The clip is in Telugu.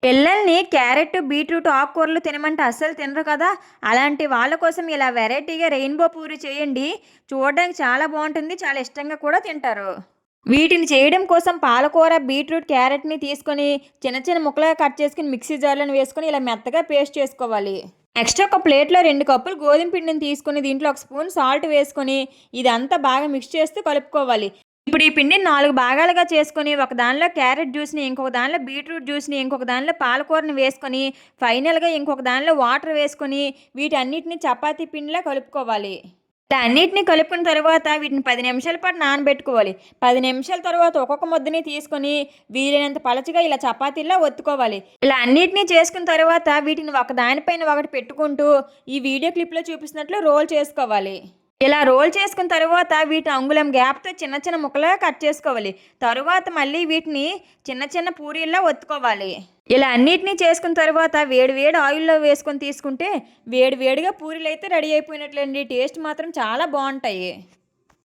పిల్లల్ని క్యారెట్, బీట్రూట్ ఆకుకూరలు తినమంటే అస్సలు తినరు కదా! అలాంటి వాళ్ళ కోసం ఇలా వెరైటీగా రెయిన్‌బో పూరి చేయండి. చూడడానికి చాలా బావుంటుంది. చాలా ఇష్టంగా కూడా తింటారు. వీటిని చేయడం కోసం పాలకూర, బీట్రూట్, క్యారెట్‌ని తీసుకొని చిన్న చిన్న ముక్కలుగా కట్ చేసుకొని మిక్సీ జార్‌లోని వేసుకొని ఇలా మెత్తగా పేస్ట్ చేసుకోవాలి. నెక్స్ట్ ఒక ప్లేట్‌లో 2 కప్పులు గోధుమ పిండిని తీసుకొని దీంట్లో ఒక స్పూన్ సాల్ట్ వేసుకొని ఇదంతా బాగా మిక్స్ చేస్తూ కలుపుకోవాలి. ఇప్పుడు ఈ పిండిని 4 భాగాలుగా చేసుకొని ఒక దానిలో క్యారెట్ జ్యూస్‌ని, ఇంకొక దానిలో బీట్రూట్ జ్యూస్‌ని, ఇంకొక దానిలో పాలకూరని వేసుకొని ఫైనల్‌గా ఇంకొక దానిలో వాటర్ వేసుకొని వీటన్నిటిని చపాతీ పిండిలా కలుపుకోవాలి. ఇలా అన్నిటిని కలుపుకున్న తర్వాత వీటిని 10 నిమిషాల పాటు నానబెట్టుకోవాలి. 10 నిమిషాల తర్వాత ఒక్కొక్క ముద్దని తీసుకొని వీలైనంత పలచగా ఇలా చపాతీల్లా ఒత్తుకోవాలి. ఇలా అన్నిటిని చేసుకున్న తర్వాత వీటిని ఒక దానిపైన ఒకటి పెట్టుకుంటూ ఈ వీడియో క్లిప్‌లో చూపిస్తున్నట్లు రోల్ చేసుకోవాలి. ఇలా రోల్ చేసుకున్న తరువాత వీటిని అంగుళం గ్యాప్‌తో చిన్న చిన్న ముక్కలుగా కట్ చేసుకోవాలి. తరువాత మళ్ళీ వీటిని చిన్న చిన్న పూరీల్లా ఒత్తుకోవాలి. ఇలా అన్నిటిని చేసుకున్న తరువాత వేడి వేడి ఆయిల్‌లో వేసుకొని తీసుకుంటే వేడి వేడిగా పూరీలైతే రెడీ అయిపోయినట్లండి. టేస్ట్ మాత్రం చాలా బావుంటాయి.